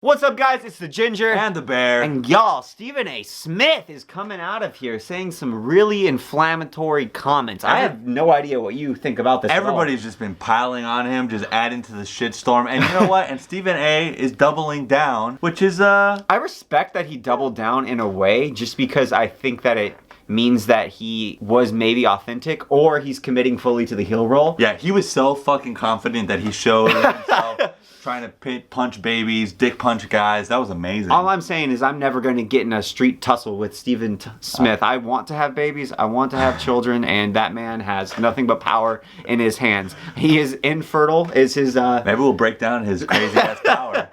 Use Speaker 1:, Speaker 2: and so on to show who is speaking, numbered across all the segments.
Speaker 1: What's up, guys? It's the Ginger
Speaker 2: and the Bear.
Speaker 1: And y'all, Stephan A Smith is coming out of here saying some really inflammatory comments. I have no idea what you think about this.
Speaker 2: Everybody's just been piling on him, just adding to the shitstorm. And you know what? And Stephan A is doubling down, which is
Speaker 1: I respect that he doubled down in a way, just because I think that it means that he was maybe authentic, or he's committing fully to the heel role.
Speaker 2: Yeah, he was so fucking confident that he showed himself trying to punch babies, dick punch guys. That was amazing.
Speaker 1: All I'm saying is I'm never going to get in a street tussle with Stephan Smith. I want to have babies. I want to have children, and that man has nothing but power in his hands. He is infertile. Is his
Speaker 2: Maybe we'll break down his crazy ass power.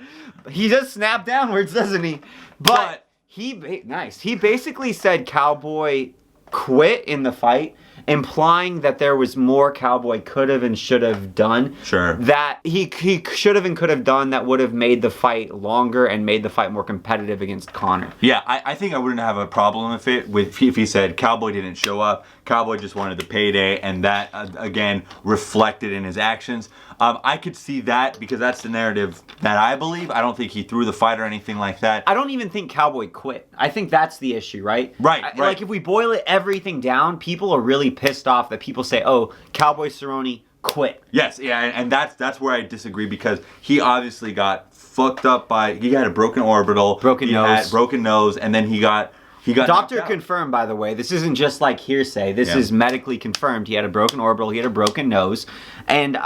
Speaker 1: He does snap downwards, doesn't he? But he basically said Cowboy quit in the fight, implying that there was more Cowboy could have and should have done.
Speaker 2: Sure.
Speaker 1: That he should have and could have done that would have made the fight longer and made the fight more competitive against Conor.
Speaker 2: Yeah, I think I wouldn't have a problem if he said Cowboy didn't show up, Cowboy just wanted the payday, and that, again, reflected in his actions. I could see that because that's the narrative that I believe. I don't think he threw the fight or anything like that.
Speaker 1: I don't even think Cowboy quit. I think that's the issue, right?
Speaker 2: Right.
Speaker 1: Like, if we boil everything down, people are really pissed off that people say, oh, Cowboy Cerrone quit.
Speaker 2: Yes, yeah, and that's where I disagree, because he obviously got fucked up he had a broken orbital,
Speaker 1: broken
Speaker 2: nose, and then he got
Speaker 1: doctor confirmed, by the way. This isn't just like hearsay. This is medically confirmed. He had a broken orbital. He had a broken nose. And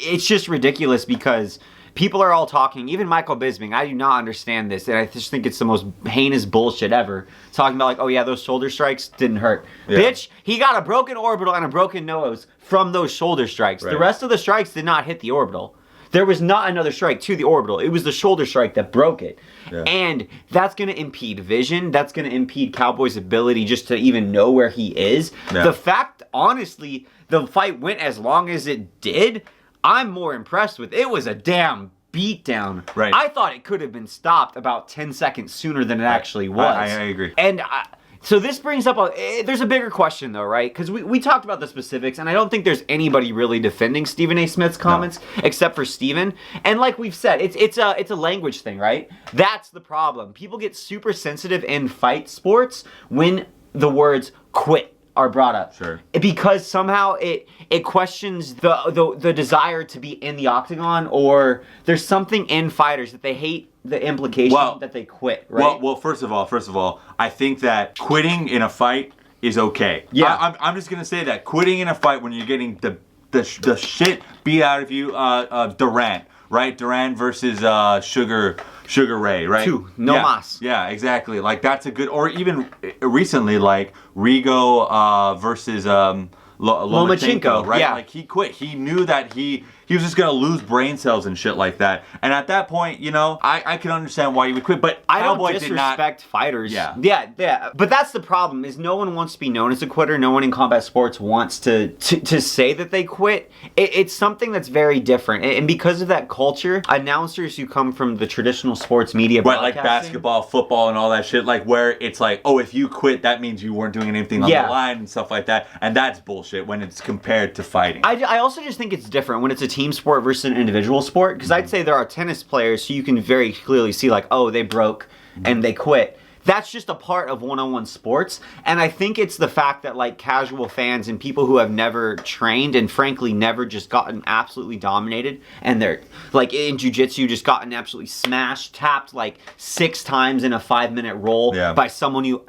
Speaker 1: it's just ridiculous because people are all talking. Even Michael Bisping, I do not understand this. And I just think it's the most heinous bullshit ever. Talking about like, oh yeah, those shoulder strikes didn't hurt. Yeah. Bitch, he got a broken orbital and a broken nose from those shoulder strikes. Right. The rest of the strikes did not hit the orbital. There was not another strike to the orbital. It was the shoulder strike that broke it. Yeah. And that's going to impede vision. That's going to impede Cowboy's ability just to even know where he is. Yeah. The fact, honestly, the fight went as long as it did, I'm more impressed with. It was a damn beatdown.
Speaker 2: Right.
Speaker 1: I thought it could have been stopped about 10 seconds sooner than it actually was.
Speaker 2: I agree.
Speaker 1: And so this brings up there's a bigger question though, right? Because we talked about the specifics, and I don't think there's anybody really defending Stephan A Smith's comments except for Stephan. And like we've said, it's a language thing, right? That's the problem. People get super sensitive in fight sports when the words quit are brought up.
Speaker 2: Sure.
Speaker 1: Because somehow it questions the desire to be in the octagon, or there's something in fighters that they hate the implication that they quit, right?
Speaker 2: Well, first of all, I think that quitting in a fight is okay.
Speaker 1: Yeah.
Speaker 2: I'm just gonna say that quitting in a fight when you're getting the shit beat out of you, Durant, right? Durant versus Sugar Ray, right?
Speaker 1: No mas.
Speaker 2: Yeah, exactly. Like that's a good, or even recently, like Rigo versus Lomachenko, right?
Speaker 1: Yeah.
Speaker 2: Like he quit. He knew that he was just gonna lose brain cells and shit like that. And at that point, you know, I can understand why you would quit. But
Speaker 1: I don't
Speaker 2: Cowboy
Speaker 1: disrespect fighters.
Speaker 2: Yeah.
Speaker 1: But that's the problem. Is no one wants to be known as a quitter. No one in combat sports wants to say that they quit. It's something that's very different. And because of that culture, announcers who come from the traditional sports media,
Speaker 2: right, like basketball, football, and all that shit, like where it's like, oh, if you quit, that means you weren't doing anything on the line and stuff like that. And that's bullshit when it's compared to fighting.
Speaker 1: I also just think it's different when it's a team sport versus an individual sport, because I'd say there are tennis players who you can very clearly see like, oh, they broke and they quit. That's just a part of one-on-one sports. And I think it's the fact that like casual fans and people who have never trained and frankly never just gotten absolutely dominated, and they're like in jiu-jitsu just gotten absolutely smashed, tapped like 6 times in a 5-minute roll by someone you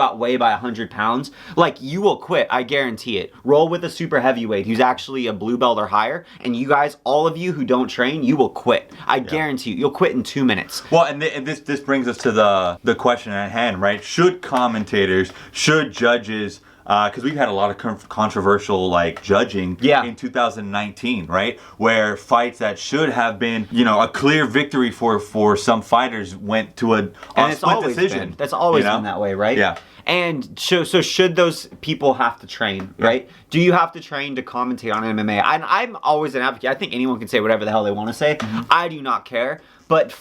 Speaker 1: outweigh by 100 pounds, like you will quit. I guarantee it. Roll with a super heavyweight who's actually a blue belt or higher, and you guys, all of you who don't train, you will quit. I guarantee you, you'll quit in 2 minutes.
Speaker 2: Well, and this brings us to the question at hand, right? Should commentators, should judges, because we've had a lot of controversial like judging in 2019, right? Where fights that should have been, you know, a clear victory for some fighters went to a split decision.
Speaker 1: That's always been that way, right?
Speaker 2: Yeah.
Speaker 1: And so should those people have to train, right? Do you have to train to commentate on MMA? I'm always an advocate. I think anyone can say whatever the hell they want to say. I do not care. But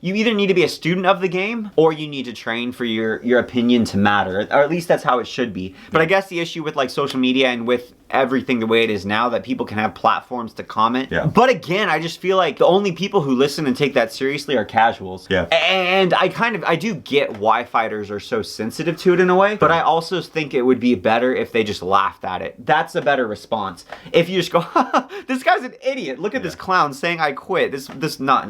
Speaker 1: you either need to be a student of the game, or you need to train for your opinion to matter. Or at least that's how it should be. But I guess the issue with like social media and with everything the way it is now, that people can have platforms to comment.
Speaker 2: Yeah.
Speaker 1: But again, I just feel like the only people who listen and take that seriously are casuals.
Speaker 2: Yeah.
Speaker 1: And I do get why fighters are so sensitive to it in a way, but I also think it would be better if they just laughed at it. That's a better response. If you just go, this guy's an idiot. Look at this clown saying I quit. This not.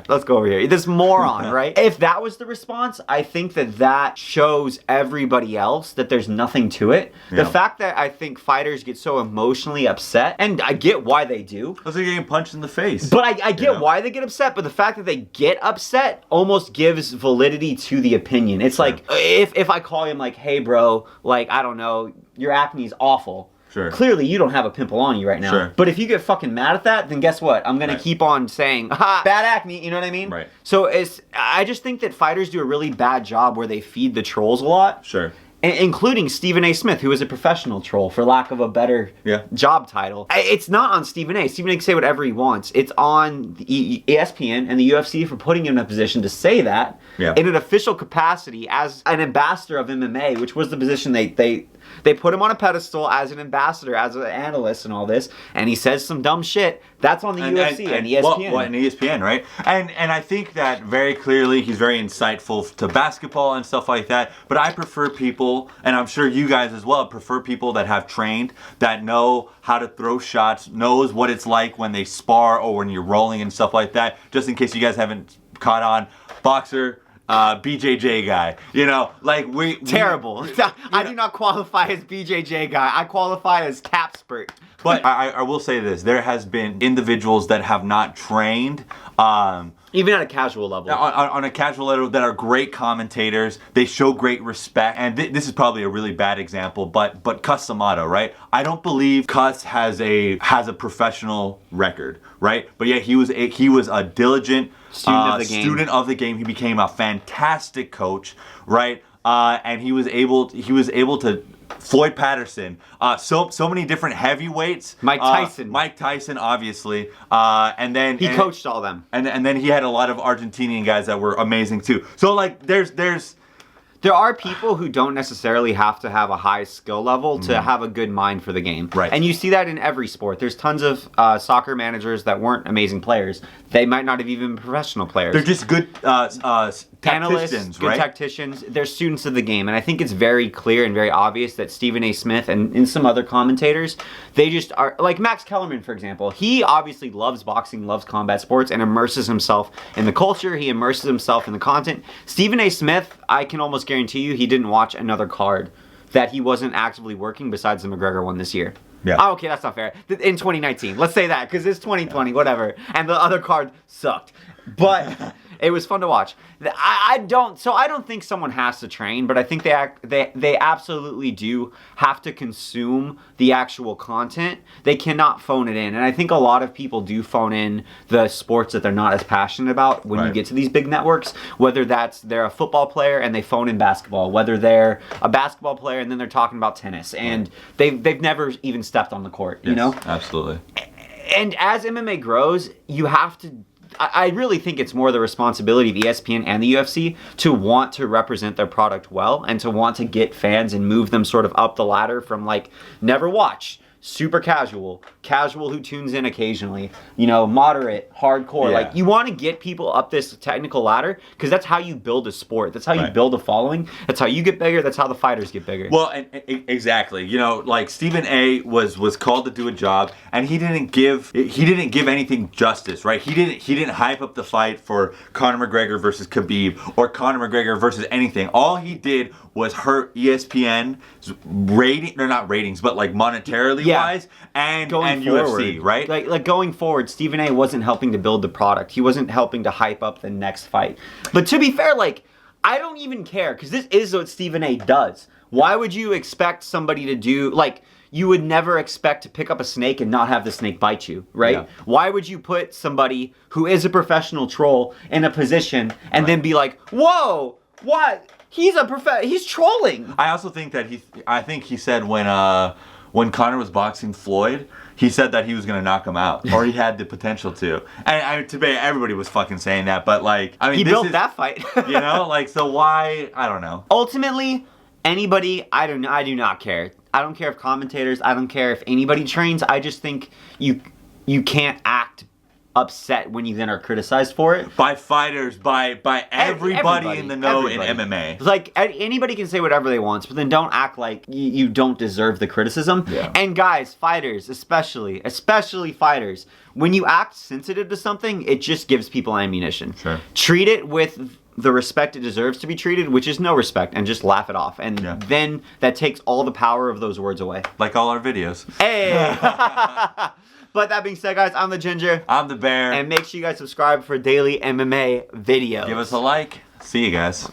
Speaker 1: Let's go over here. This moron, right? If that was the response, I think that shows everybody else that there's nothing to it. The fact that I think fighters get so emotionally upset, and I get why they do.
Speaker 2: Because they're getting punched in the face.
Speaker 1: But I get why they get upset, but the fact that they get upset almost gives validity to the opinion. It's like, if I call him like, hey bro, like, I don't know, your acne's awful.
Speaker 2: Sure.
Speaker 1: Clearly, you don't have a pimple on you right now.
Speaker 2: Sure.
Speaker 1: But if you get fucking mad at that, then guess what? I'm going to keep on saying, ha, bad acne, you know what I mean?
Speaker 2: Right.
Speaker 1: So I just think that fighters do a really bad job where they feed the trolls a lot.
Speaker 2: Sure.
Speaker 1: Including Stephan A Smith, who is a professional troll, for lack of a better job title. It's not on Stephan A. Stephan A can say whatever he wants. It's on the ESPN and the UFC for putting him in a position to say that in an official capacity as an ambassador of MMA, which was the position they put him on a pedestal as an ambassador, as an analyst and all this, and he says some dumb shit. That's on the UFC and ESPN.
Speaker 2: Well, and ESPN, right? And I think that very clearly he's very insightful to basketball and stuff like that. But I prefer people, and I'm sure you guys as well, prefer people that have trained, that know how to throw shots, knows what it's like when they spar or when you're rolling and stuff like that. Just in case you guys haven't caught on, boxer, BJJ guy, like
Speaker 1: terrible. I do not qualify as BJJ guy. I qualify as Capspert.
Speaker 2: But I will say this: there has been individuals that have not trained,
Speaker 1: even at a casual level,
Speaker 2: on a casual level, that are great commentators. They show great respect, and this is probably a really bad example, but Cus D'Amato, right? I don't believe Cus has a professional record, right? But yet he was a diligent student of the game. He became a fantastic coach, right? And he was able to Floyd Patterson, so many different heavyweights. Mike Tyson, obviously, and then
Speaker 1: he coached all them.
Speaker 2: And then he had a lot of Argentinian guys that were amazing too. So like,
Speaker 1: there are people who don't necessarily have to have a high skill level to have a good mind for the game.
Speaker 2: Right.
Speaker 1: And you see that in every sport. There's tons of soccer managers that weren't amazing players. They might not have even been professional players.
Speaker 2: They're just good
Speaker 1: analysts, good tacticians. They're students of the game. And I think it's very clear and very obvious that Stephan A Smith and some other commentators, they just are, like Max Kellerman, for example. He obviously loves boxing, loves combat sports, and immerses himself in the culture. He immerses himself in the content. Stephan A Smith, I can almost guarantee you he didn't watch another card that he wasn't actively working besides the McGregor one this year.
Speaker 2: Yeah.
Speaker 1: Oh, okay, that's not fair. In 2019. Let's say that, because it's 2020, whatever. And the other card sucked. But it was fun to watch. I don't think someone has to train, but I think they absolutely do have to consume the actual content. They cannot phone it in. And I think a lot of people do phone in the sports that they're not as passionate about when you get to these big networks, whether they're a football player and they phone in basketball, whether they're a basketball player and then they're talking about tennis, and they've never even stepped on the court, you know?
Speaker 2: Absolutely.
Speaker 1: And as MMA grows, you have to, I really think it's more the responsibility of ESPN and the UFC to want to represent their product well and to want to get fans and move them sort of up the ladder from like never watch, super casual who tunes in occasionally, moderate, hardcore.
Speaker 2: Yeah.
Speaker 1: Like, you want to get people up this technical ladder because that's how you build a sport. That's how you build a following. That's how you get bigger. That's how the fighters get bigger.
Speaker 2: Well, and exactly. Like Stephan A was called to do a job, and he didn't give anything justice, right? He didn't hype up the fight for Conor McGregor versus Khabib or Conor McGregor versus anything. All he did was hurt ESPN's not ratings, but like monetarily wise, and UFC, right?
Speaker 1: Like going forward, Stephan A wasn't helping to build the product. He wasn't helping to hype up the next fight. But to be fair, like, I don't even care, because this is what Stephan A does. Why would you expect somebody to do, like, you would never expect to pick up a snake and not have the snake bite you, right?
Speaker 2: Yeah.
Speaker 1: Why would you put somebody who is a professional troll in a position and then be like, whoa, what? He's trolling.
Speaker 2: I also think that he said when Conor was boxing Floyd, he said that he was going to knock him out, or he had the potential to. And today everybody was fucking saying that, but like, I mean,
Speaker 1: he built that fight.
Speaker 2: Like, so why? I don't know.
Speaker 1: Ultimately, anybody, I do not care. I don't care if commentators, I don't care if anybody trains. I just think you can't act upset when you then are criticized for it.
Speaker 2: By fighters, by everybody in the know in MMA.
Speaker 1: Like, anybody can say whatever they want, but then don't act like you don't deserve the criticism.
Speaker 2: Yeah.
Speaker 1: And guys, fighters, especially fighters, when you act sensitive to something, it just gives people ammunition.
Speaker 2: Sure.
Speaker 1: Treat it with the respect it deserves to be treated, which is no respect, and just laugh it off. And then that takes all the power of those words away.
Speaker 2: Like all our videos.
Speaker 1: Hey! But that being said, guys, I'm the Ginger.
Speaker 2: I'm the Bear.
Speaker 1: And make sure you guys subscribe for daily MMA videos.
Speaker 2: Give us a like. See you guys.